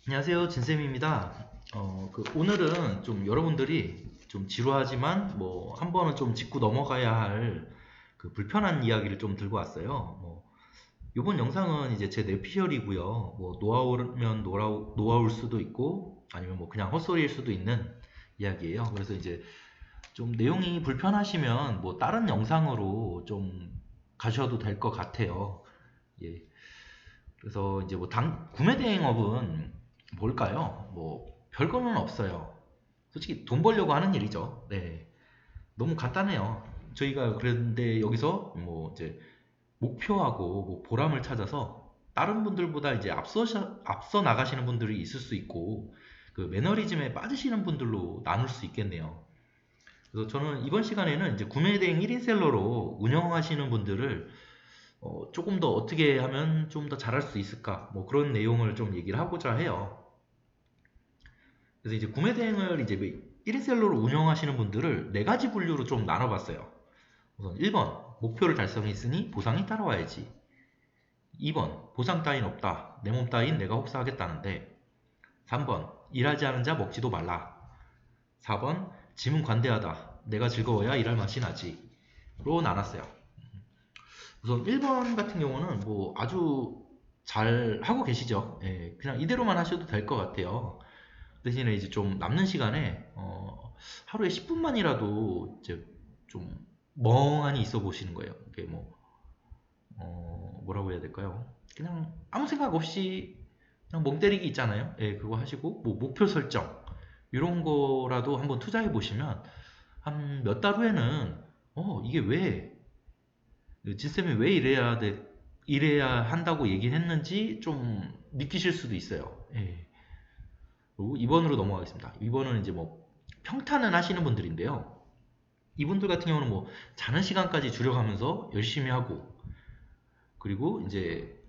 안녕하세요, 진쌤입니다. 오늘은 좀 여러분들이 좀 지루하지만 뭐 한 번은 좀 짚고 넘어가야 할 그 불편한 이야기를 좀 들고 왔어요. 이번 영상은 이제 제 뇌피셜이고요. 뭐 노하우면 노하우일 수도 있고 아니면 뭐 그냥 헛소리일 수도 있는 이야기예요. 그래서 이제 좀 내용이 불편하시면 뭐 다른 영상으로 좀 가셔도 될 것 같아요. 예. 그래서 이제 뭐 구매 대행업은 뭘까요? 뭐 별거는 없어요. 솔직히 돈 벌려고 하는 일이죠. 네. 너무 간단해요. 저희가 그런데 여기서 뭐 이제 목표하고 뭐 보람을 찾아서 다른 분들보다 이제 앞서 나가시는 분들이 있을 수 있고 그 매너리즘에 빠지시는 분들로 나눌 수 있겠네요. 그래서 저는 이번 시간에는 이제 구매 대행 1인 셀러로 운영하시는 분들을 조금 더 어떻게 하면 좀 더 잘할 수 있을까? 뭐 그런 내용을 좀 얘기를 하고자 해요. 그래서 이제 구매 대행을 이제 1인셀러로 운영하시는 분들을 네 가지 분류로 좀 나눠봤어요. 우선 1번, 목표를 달성했으니 보상이 따라와야지. 2번, 보상 따윈 없다. 내 몸 따윈 내가 혹사하겠다는데. 3번, 일하지 않은 자 먹지도 말라. 4번, 짐은 관대하다. 내가 즐거워야 일할 맛이 나지. 로 나눴어요. 우선 1번 같은 경우는 뭐 아주 잘 하고 계시죠. 예, 그냥 이대로만 하셔도 될 것 같아요. 대신에 이제 좀 남는 시간에 하루에 10분만이라도 이제 좀 멍하니 있어 보시는 거예요. 이게 뭐 뭐라고 해야 될까요? 그냥 아무 생각 없이 그냥 멍 때리기 있잖아요. 예, 그거 하시고 뭐 목표 설정 이런 거라도 한번 투자해 보시면 한 몇 달 후에는 이게 왜 진쌤이 왜 이래야 한다고 얘기를 했는지 좀 느끼실 수도 있어요. 예. 그리고 2번으로 넘어가겠습니다. 2번은 이제 뭐 평탄은 하시는 분들인데요. 이분들 같은 경우는 뭐 자는 시간까지 줄여가면서 열심히 하고 그리고 이제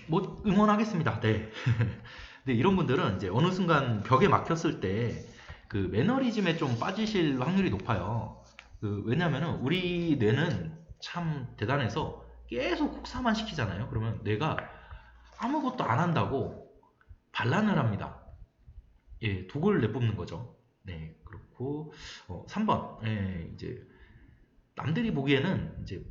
뭐 응원하겠습니다. 네. 근데 이런 분들은 이제 어느 순간 벽에 막혔을 때 그 매너리즘에 좀 빠지실 확률이 높아요. 왜냐면은 우리 뇌는 참 대단해서 계속 혹사만 시키잖아요. 그러면 뇌가 아무것도 안 한다고 반란을 합니다. 예, 독을 내뿜는 거죠. 네, 그렇고 3번 이제 남들이 보기에는 이제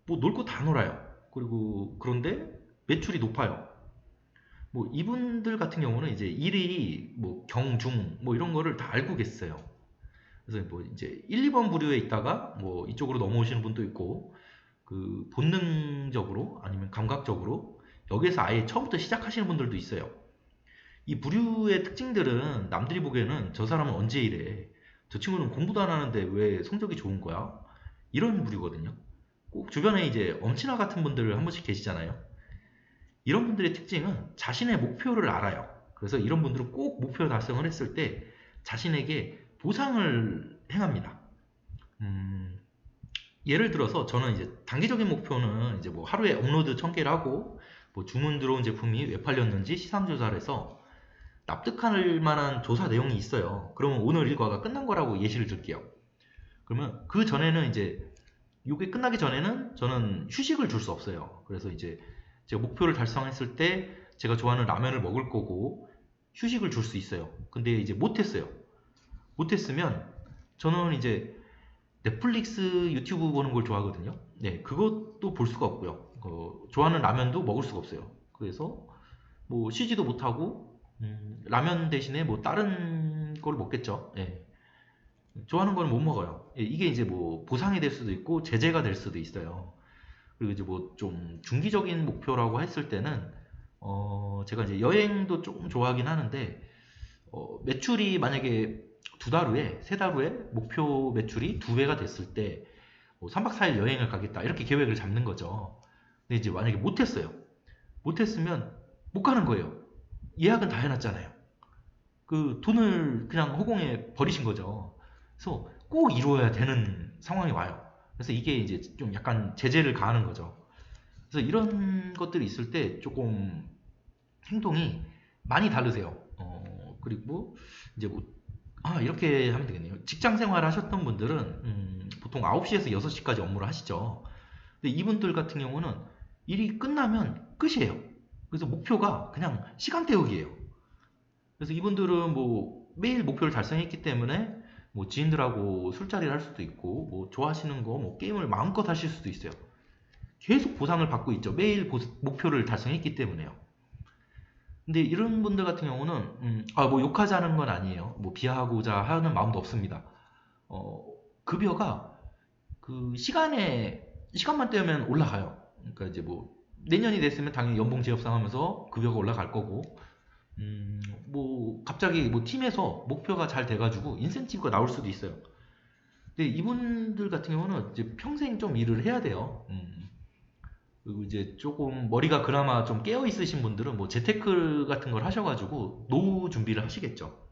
뭐 놀 거 다 놀아요. 그리고 그런데 매출이 높아요. 뭐 이분들 같은 경우는 이제 일이 뭐 경중 뭐 이런 거를 다 알고 계세요. 그래서 뭐 이제 1, 2번 부류에 있다가 뭐 이쪽으로 넘어오시는 분도 있고 그 본능적으로 아니면 감각적으로 여기에서 아예 처음부터 시작하시는 분들도 있어요. 이 부류의 특징들은 남들이 보기에는 저 사람은 언제 이래? 저 친구는 공부도 안 하는데 왜 성적이 좋은 거야? 이런 부류거든요. 꼭 주변에 이제 엄친아 같은 분들 한 번씩 계시잖아요. 이런 분들의 특징은 자신의 목표를 알아요. 그래서 이런 분들은 꼭 목표 달성을 했을 때 자신에게 보상을 행합니다. 음, 예를 들어서 저는 이제 단기적인 목표는 이제 뭐 하루에 업로드 1000개를 하고 뭐 주문 들어온 제품이 왜 팔렸는지 시장 조사를 해서 납득할 만한 조사 내용이 있어요. 그러면 오늘 일과가 끝난 거라고 예시를 들게요. 그러면 그 전에는 이제 이게 끝나기 전에는 저는 휴식을 줄 수 없어요. 그래서 이제 제가 목표를 달성했을 때 제가 좋아하는 라면을 먹을 거고 휴식을 줄 수 있어요. 근데 이제 못했어요. 못했으면 저는 이제 넷플릭스 유튜브 보는 걸 좋아하거든요. 네, 그것도 볼 수가 없고요. 좋아하는 라면도 먹을 수가 없어요. 그래서 뭐 쉬지도 못하고 라면 대신에 뭐 다른 걸 먹겠죠. 예. 좋아하는 걸 못 먹어요. 예, 이게 이제 뭐 보상이 될 수도 있고 제재가 될 수도 있어요. 그리고 이제 뭐 좀 중기적인 목표라고 했을 때는 제가 이제 여행도 조금 좋아하긴 하는데 매출이 만약에 두 달 후에 세 달 후에 목표 매출이 두 배가 됐을 때뭐 3박 4일 여행을 가겠다 이렇게 계획을 잡는 거죠. 근데 이제 만약에 못했어요. 못했으면 못 가는 거예요. 예약은 다 해놨잖아요. 그 돈을 그냥 허공에 버리신 거죠. 그래서 꼭 이루어야 되는 상황이 와요. 그래서 이게 이제 좀 약간 제재를 가하는 거죠. 그래서 이런 것들이 있을 때 조금 행동이 많이 다르세요. 그리고 이제 뭐, 이렇게 하면 되겠네요. 직장 생활 하셨던 분들은, 보통 9시에서 6시까지 업무를 하시죠. 근데 이분들 같은 경우는 일이 끝나면 끝이에요. 그래서 목표가 그냥 시간 때우기예요. 그래서 이분들은 뭐 매일 목표를 달성했기 때문에 뭐 지인들하고 술자리를 할 수도 있고 뭐 좋아하시는 거 뭐 게임을 마음껏 하실 수도 있어요. 계속 보상을 받고 있죠. 매일 목표를 달성했기 때문에요. 근데 이런 분들 같은 경우는 뭐 욕하자는 건 아니에요. 뭐 비하하고자 하는 마음도 없습니다. 급여가 그 시간만 떼면 올라가요. 그러니까 이제 뭐 내년이 됐으면 당연히 연봉 재협상하면서 급여가 올라갈 거고, 뭐 갑자기 뭐 팀에서 목표가 잘 돼가지고 인센티브가 나올 수도 있어요. 근데 이분들 같은 경우는 이제 평생 좀 일을 해야 돼요. 그리고 이제 조금 머리가 그나마 좀 깨어 있으신 분들은 뭐 재테크 같은 걸 하셔가지고 노후 준비를 하시겠죠.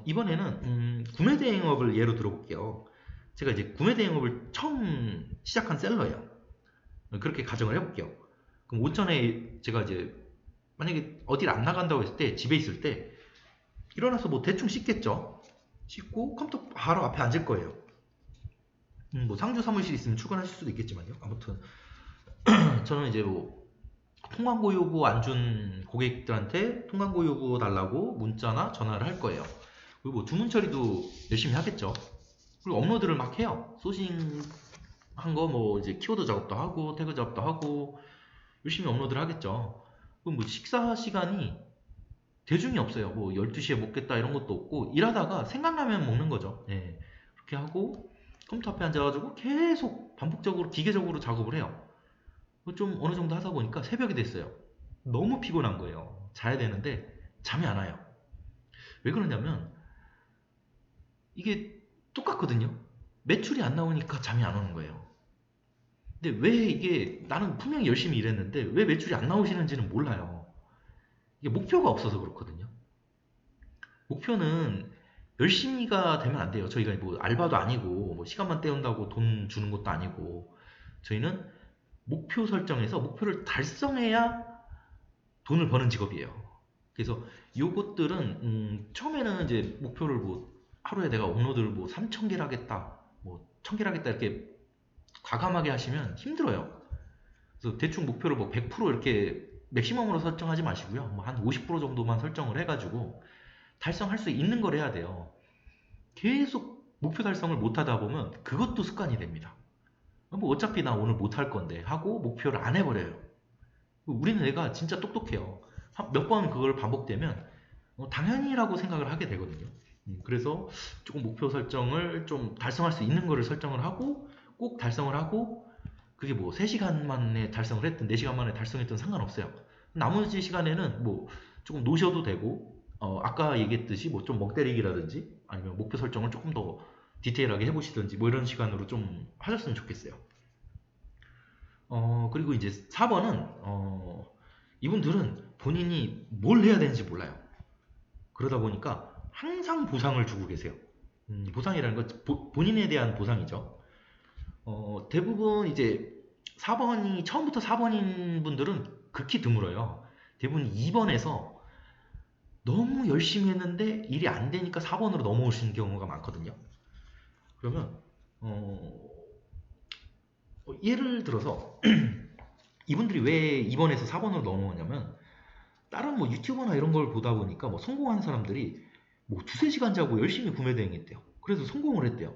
이번에는 구매 대행업을 예로 들어볼게요. 제가 이제 구매 대행업을 처음 시작한 셀러예요. 그렇게 가정을 해볼게요. 그럼 오전에 제가 이제 만약에 어디를 안 나간다고 했을 때 집에 있을 때 일어나서 뭐 대충 씻겠죠. 씻고 컴퓨터 바로 앞에 앉을 거예요. 뭐 상주 사무실 있으면 출근하실 수도 있겠지만요. 아무튼 저는 이제 뭐 통관고 요구 안 준 고객들한테 통관고 요구 달라고 문자나 전화를 할 거예요. 그리고 뭐 주문 처리도 열심히 하겠죠. 그리고 업로드를 막 해요. 소싱 한 거 뭐 이제 키워드 작업도 하고 태그 작업도 하고 열심히 업로드를 하겠죠. 그럼 뭐 식사 시간이 대중이 없어요. 뭐 12시에 먹겠다 이런 것도 없고 일하다가 생각나면 먹는 거죠. 예. 그렇게 하고 컴퓨터 앞에 앉아가지고 계속 반복적으로 기계적으로 작업을 해요. 좀 어느 정도 하다 보니까 새벽이 됐어요. 너무 피곤한 거예요. 자야 되는데 잠이 안 와요. 왜 그러냐면 이게 똑같거든요. 매출이 안 나오니까 잠이 안 오는 거예요. 근데 왜 이게 나는 분명히 열심히 일했는데 왜 매출이 안 나오시는지는 몰라요. 이게 목표가 없어서 그렇거든요. 목표는 열심히가 되면 안 돼요. 저희가 뭐 알바도 아니고 뭐 시간만 때운다고 돈 주는 것도 아니고 저희는 목표 설정해서 목표를 달성해야 돈을 버는 직업이에요. 그래서 요것들은 처음에는 이제 목표를 뭐 하루에 내가 업로드를 뭐 3,000개를 하겠다 뭐 1,000개를 하겠다 이렇게 과감하게 하시면 힘들어요. 그래서 대충 목표를 뭐 100% 이렇게 맥시멈으로 설정하지 마시고요. 뭐 한 50% 정도만 설정을 해가지고 달성할 수 있는 걸 해야 돼요. 계속 목표 달성을 못 하다 보면 그것도 습관이 됩니다. 뭐 어차피 나 오늘 못 할 건데 하고 목표를 안 해버려요. 우리는 애가 진짜 똑똑해요. 몇 번 그걸 반복되면 당연히라고 생각을 하게 되거든요. 그래서 조금 목표 설정을 좀 달성할 수 있는 거를 설정을 하고 꼭 달성을 하고 그게 뭐 3시간 만에 달성을 했든 4시간 만에 달성했든 상관없어요. 나머지 시간에는 뭐 조금 노셔도 되고 아까 얘기했듯이 뭐 좀 멍때리기라든지 아니면 목표 설정을 조금 더 디테일하게 해보시든지 뭐 이런 시간으로 좀 하셨으면 좋겠어요. 그리고 이제 4번은 이분들은 본인이 뭘 해야 되는지 몰라요. 그러다 보니까 항상 보상을 주고 계세요. 보상이라는 건 본인에 대한 보상이죠. 대부분 이제 4번이 처음부터 4번인 분들은 극히 드물어요. 대부분 2번에서 너무 열심히 했는데 일이 안 되니까 4번으로 넘어오시는 경우가 많거든요. 그러면 예를 들어서 이분들이 왜 2번에서 4번으로 넘어오냐면 다른 뭐 유튜버나 이런 걸 보다 보니까 뭐 성공한 사람들이 뭐 두세 시간 자고 열심히 구매 대행했대요. 그래서 성공을 했대요.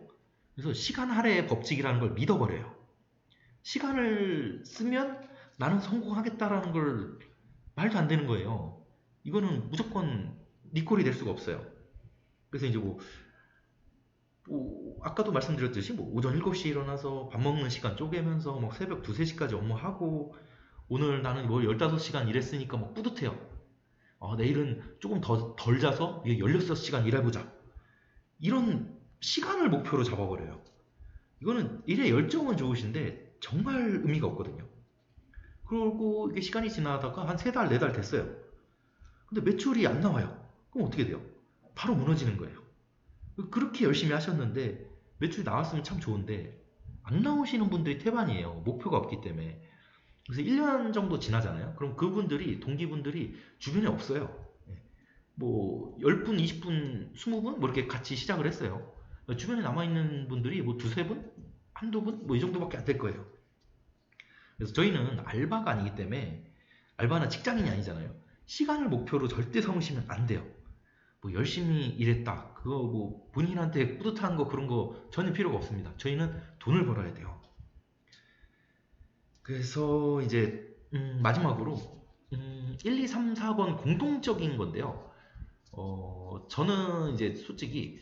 그래서 시간 할애의 법칙이라는 걸 믿어버려요. 시간을 쓰면 나는 성공하겠다라는 걸 말도 안 되는 거예요. 이거는 무조건 니 꼴이 될 수가 없어요. 그래서 이제 뭐 아까도 말씀드렸듯이 뭐 오전 7시에 일어나서 밥 먹는 시간 쪼개면서 막 새벽 2, 3시까지 업무하고 오늘 나는 뭐 15시간 일했으니까 막 뿌듯해요. 내일은 조금 덜 자서 16시간 일해보자. 이런 시간을 목표로 잡아버려요. 이거는 일에 열정은 좋으신데 정말 의미가 없거든요. 그리고 이게 시간이 지나다가 한 3달, 4달 됐어요. 근데 매출이 안 나와요. 그럼 어떻게 돼요? 바로 무너지는 거예요. 그렇게 열심히 하셨는데 매출이 나왔으면 참 좋은데 안 나오시는 분들이 태반이에요. 목표가 없기 때문에. 그래서 1년 정도 지나잖아요. 그럼 그분들이 동기분들이 주변에 없어요. 뭐 10분, 20분, 20분 뭐 이렇게 같이 시작을 했어요. 주변에 남아있는 분들이 뭐 두세 분? 한두 분? 뭐 이 정도밖에 안 될 거예요. 그래서 저희는 알바가 아니기 때문에 알바나 직장인이 아니잖아요. 시간을 목표로 절대 삼으시면 안 돼요. 뭐 열심히 일했다. 그거 뭐 본인한테 뿌듯한 거 그런 거 전혀 필요가 없습니다. 저희는 돈을 벌어야 돼요. 그래서 이제 마지막으로 1, 2, 3, 4번 공통적인 건데요. 저는 이제 솔직히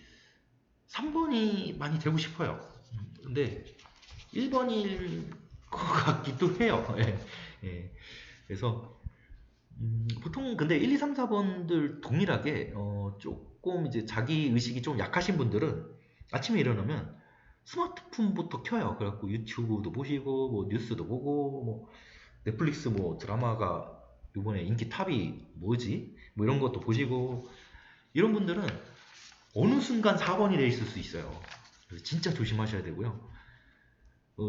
3번이 많이 되고 싶어요. 근데 1번일 것 같기도 해요. 예, 예. 그래서 보통 근데 1, 2, 3, 4번들 동일하게 조금 이제 자기 의식이 좀 약하신 분들은 아침에 일어나면 스마트폰부터 켜요. 그래갖고 유튜브도 보시고 뭐 뉴스도 보고 뭐 넷플릭스 뭐 드라마가 이번에 인기 탑이 뭐지? 뭐 이런 것도 보시고 이런 분들은 어느 순간 4번이 돼 있을 수 있어요. 그래서 진짜 조심하셔야 되고요.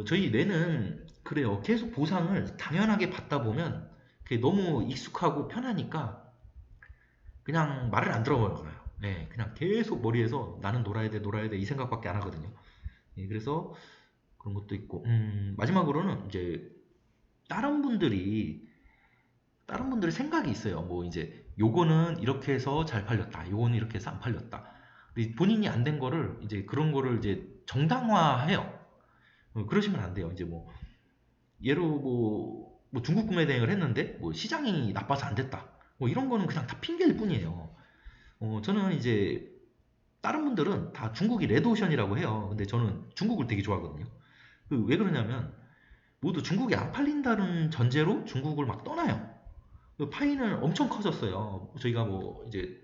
저희 뇌는 그래요. 계속 보상을 당연하게 받다 보면 그게 너무 익숙하고 편하니까 그냥 말을 안 들어버려요. 네, 그냥 계속 머리에서 나는 놀아야 돼, 놀아야 돼 이 생각밖에 안 하거든요. 네, 그래서 그런 것도 있고 마지막으로는 이제 다른 분들이 다른 분들의 생각이 있어요. 뭐 이제 요거는 이렇게 해서 잘 팔렸다. 요거는 이렇게 해서 안 팔렸다. 근데 본인이 안 된 거를 이제 그런 거를 이제 정당화해요. 그러시면 안 돼요. 이제 뭐 예로 뭐 중국 구매 대행을 했는데 뭐 시장이 나빠서 안 됐다. 뭐 이런 거는 그냥 다 핑계일 뿐이에요. 저는 이제 다른 분들은 다 중국이 레드오션이라고 해요. 근데 저는 중국을 되게 좋아하거든요. 왜 그러냐면 모두 중국이 안 팔린다는 전제로 중국을 막 떠나요. 파이는 엄청 커졌어요. 저희가 뭐 이제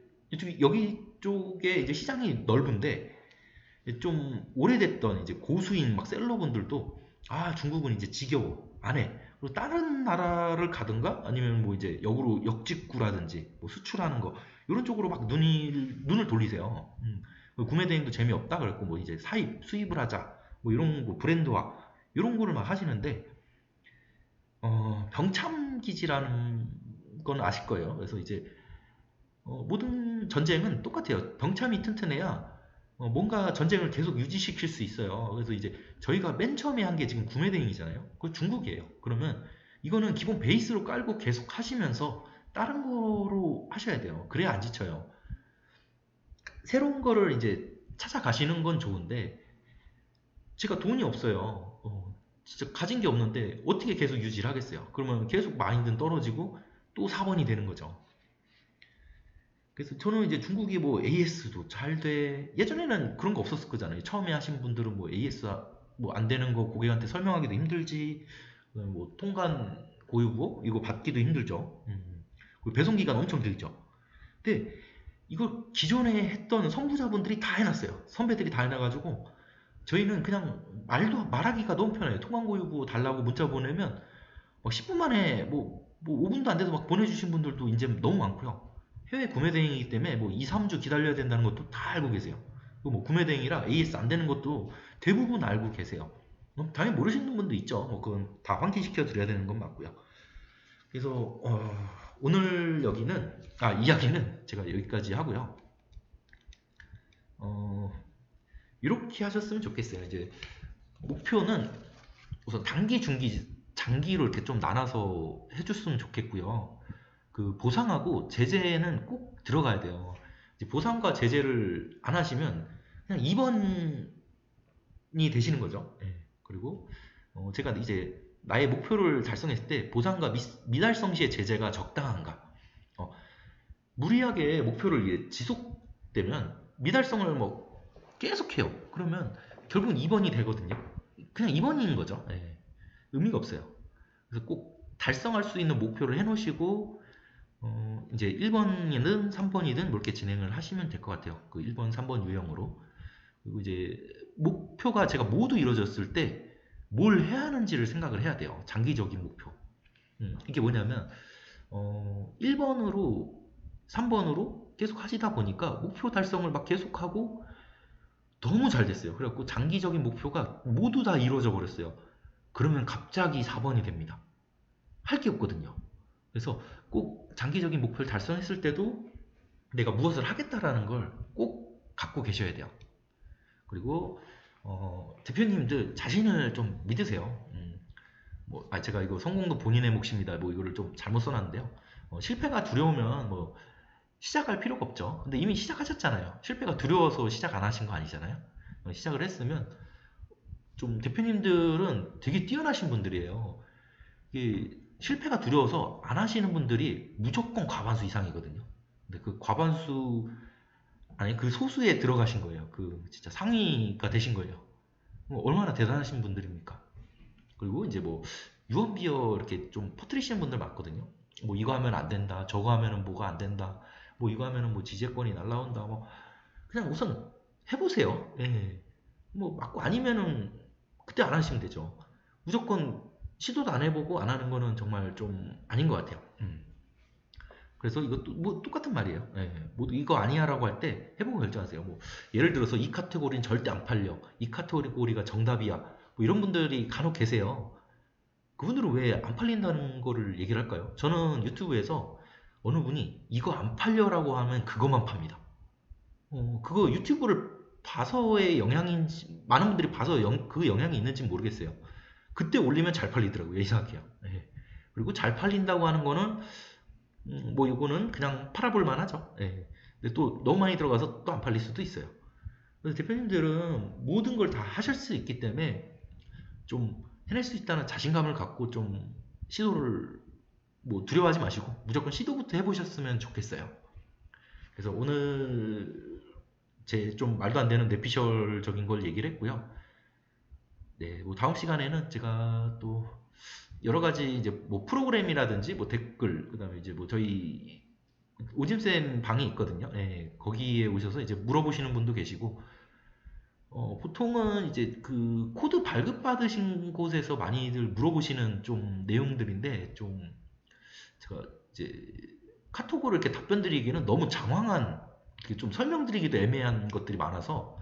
여기 쪽에 이제 시장이 넓은데 좀 오래됐던 이제 고수인 막 셀러분들도 아 중국은 이제 지겨워 안 해. 그리고 다른 나라를 가든가 아니면 뭐 이제 역으로 역직구라든지 뭐 수출하는 거 이런 쪽으로 막 눈을 돌리세요. 구매 대행도 재미없다 그랬고 뭐 이제 수입을 하자 뭐 이런 거 브랜드화 이런 거를 막 하시는데 병참 기지라는 건 아실 거예요. 그래서 이제 모든 전쟁은 똑같아요. 병참이 튼튼해야 뭔가 전쟁을 계속 유지시킬 수 있어요. 그래서 이제 저희가 맨 처음에 한 게 지금 구매 대행이잖아요. 그거 중국이에요. 그러면 이거는 기본 베이스로 깔고 계속 하시면서 다른 거로 하셔야 돼요. 그래야 안 지쳐요. 새로운 거를 이제 찾아가시는 건 좋은데 제가 돈이 없어요. 진짜 가진 게 없는데 어떻게 계속 유지를 하겠어요? 그러면 계속 마인드는 떨어지고 또 4번이 되는 거죠. 그래서 저는 이제 중국이 뭐 AS도 잘 돼. 예전에는 그런 거 없었을 거잖아요. 처음에 하신 분들은 뭐 AS 뭐 안 되는 거 고객한테 설명하기도 힘들지. 뭐 통관 고유고 이거 받기도 힘들죠. 그리고 배송 기간 엄청 길죠. 근데 이걸 기존에 했던 선구자분들이 다 해놨어요. 선배들이 다 해놔가지고 저희는 그냥 말하기가 너무 편해요. 통관 고유고 달라고 문자 보내면 막 10분 만에 뭐 5분도 안 돼서 막 보내주신 분들도 이제 너무 많고요. 해외 구매 대행이기 때문에 뭐 2, 3주 기다려야 된다는 것도 다 알고 계세요. 그리고 뭐 구매 대행이라 AS 안 되는 것도 대부분 알고 계세요. 당연히 모르시는 분도 있죠. 뭐 그건 다 환기시켜 드려야 되는 건 맞고요. 그래서 오늘 이야기는 제가 여기까지 하고요. 이렇게 하셨으면 좋겠어요. 이제 목표는 우선 단기, 중기, 장기로 이렇게 좀 나눠서 해줬으면 좋겠고요. 그 보상하고 제재는 꼭 들어가야 돼요. 이제 보상과 제재를 안 하시면 그냥 2번이 되시는 거죠. 예. 그리고 제가 이제 나의 목표를 달성했을 때 보상과 미달성 시의 제재가 적당한가. 무리하게 목표를 이게 지속되면 미달성을 뭐 계속해요. 그러면 결국은 2번이 되거든요. 그냥 2번인 거죠. 예. 의미가 없어요. 그래서 꼭 달성할 수 있는 목표를 해놓으시고 이제 1번이든 3번이든 그렇게 진행을 하시면 될 것 같아요. 그 1번, 3번 유형으로. 그리고 이제 목표가 제가 모두 이루어졌을 때 뭘 해야 하는지를 생각을 해야 돼요. 장기적인 목표. 이게 뭐냐면 1번으로 3번으로 계속 하시다 보니까 목표 달성을 막 계속하고 너무 잘 됐어요. 그래갖고 장기적인 목표가 모두 다 이루어져 버렸어요. 그러면 갑자기 4번이 됩니다. 할 게 없거든요. 그래서 꼭 장기적인 목표를 달성했을 때도 내가 무엇을 하겠다라는 걸 꼭 갖고 계셔야 돼요. 그리고 대표님들 자신을 좀 믿으세요. 제가 이거 성공도 본인의 몫입니다. 이거를 좀 잘못 써놨는데요. 실패가 두려우면 시작할 필요가 없죠. 근데 이미 시작하셨잖아요. 실패가 두려워서 시작 안 하신 거 아니잖아요. 시작을 했으면 좀 대표님들은 되게 뛰어나신 분들이에요. 실패가 두려워서 안 하시는 분들이 무조건 과반수 이상이거든요. 근데 그 과반수 아니 그 소수에 들어가신 거예요. 진짜 상위가 되신 거예요. 얼마나 대단하신 분들입니까? 그리고 이제 유언비어 이렇게 좀 퍼뜨리시는 분들 많거든요. 이거 하면 안 된다, 저거 하면은 뭐가 안 된다, 이거 하면은 지재권이 날라온다, 그냥 우선 해보세요. 예. 맞고 아니면은 그때 안 하시면 되죠. 무조건 시도도 안 해보고 안 하는 거는 정말 좀 아닌 것 같아요. 그래서 이것도 똑같은 말이에요. 예. 이거 아니야라고 할 때 해보고 결정하세요. 예를 들어서 이 카테고리는 절대 안 팔려. 이 카테고리가 정답이야. 이런 분들이 간혹 계세요. 그분들은 왜 안 팔린다는 거를 얘기를 할까요? 저는 유튜브에서 어느 분이 이거 안 팔려라고 하면 그것만 팝니다. 그거 유튜브를 봐서의 영향인지, 많은 분들이 봐서 그 영향이 있는지 모르겠어요. 그때 올리면 잘 팔리더라고요. 이상하게요. 예. 그리고 잘 팔린다고 하는 거는, 이거는 그냥 팔아볼만 하죠. 예. 근데 또 너무 많이 들어가서 또 안 팔릴 수도 있어요. 그래서 대표님들은 모든 걸 다 하실 수 있기 때문에 좀 해낼 수 있다는 자신감을 갖고 좀 시도를 두려워하지 마시고 무조건 시도부터 해보셨으면 좋겠어요. 그래서 오늘 제 좀 말도 안 되는 뇌피셜적인 걸 얘기를 했고요. 네, 다음 시간에는 제가 또 여러 가지 이제 프로그램이라든지 댓글, 그다음에 이제 저희 오짐쌤 방이 있거든요. 네, 거기에 오셔서 이제 물어보시는 분도 계시고, 보통은 이제 그 코드 발급받으신 곳에서 많이들 물어보시는 좀 내용들인데, 제가 이제 카톡으로 이렇게 답변 드리기는 너무 장황한, 좀 설명드리기도 애매한 것들이 많아서,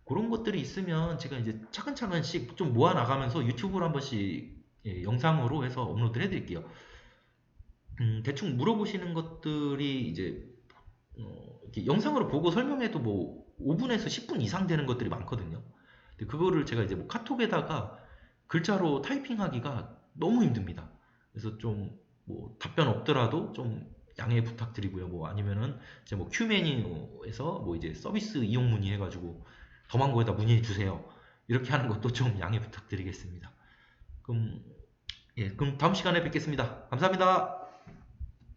그런 것들이 있으면 제가 이제 차근차근씩 좀 모아 나가면서 유튜브로 한 번씩 영상으로 해서 업로드를 해드릴게요. 대충 물어보시는 것들이 이제 이렇게 영상으로 보고 설명해도 5분에서 10분 이상 되는 것들이 많거든요. 근데 그거를 제가 이제 카톡에다가 글자로 타이핑하기가 너무 힘듭니다. 그래서 좀 답변 없더라도 좀 양해 부탁드리고요. 아니면은 이제 Q 메뉴에서 이제 서비스 이용 문의 해가지고 덤한 거에다 문의해 주세요. 이렇게 하는 것도 좀 양해 부탁드리겠습니다. 그럼 다음 시간에 뵙겠습니다. 감사합니다.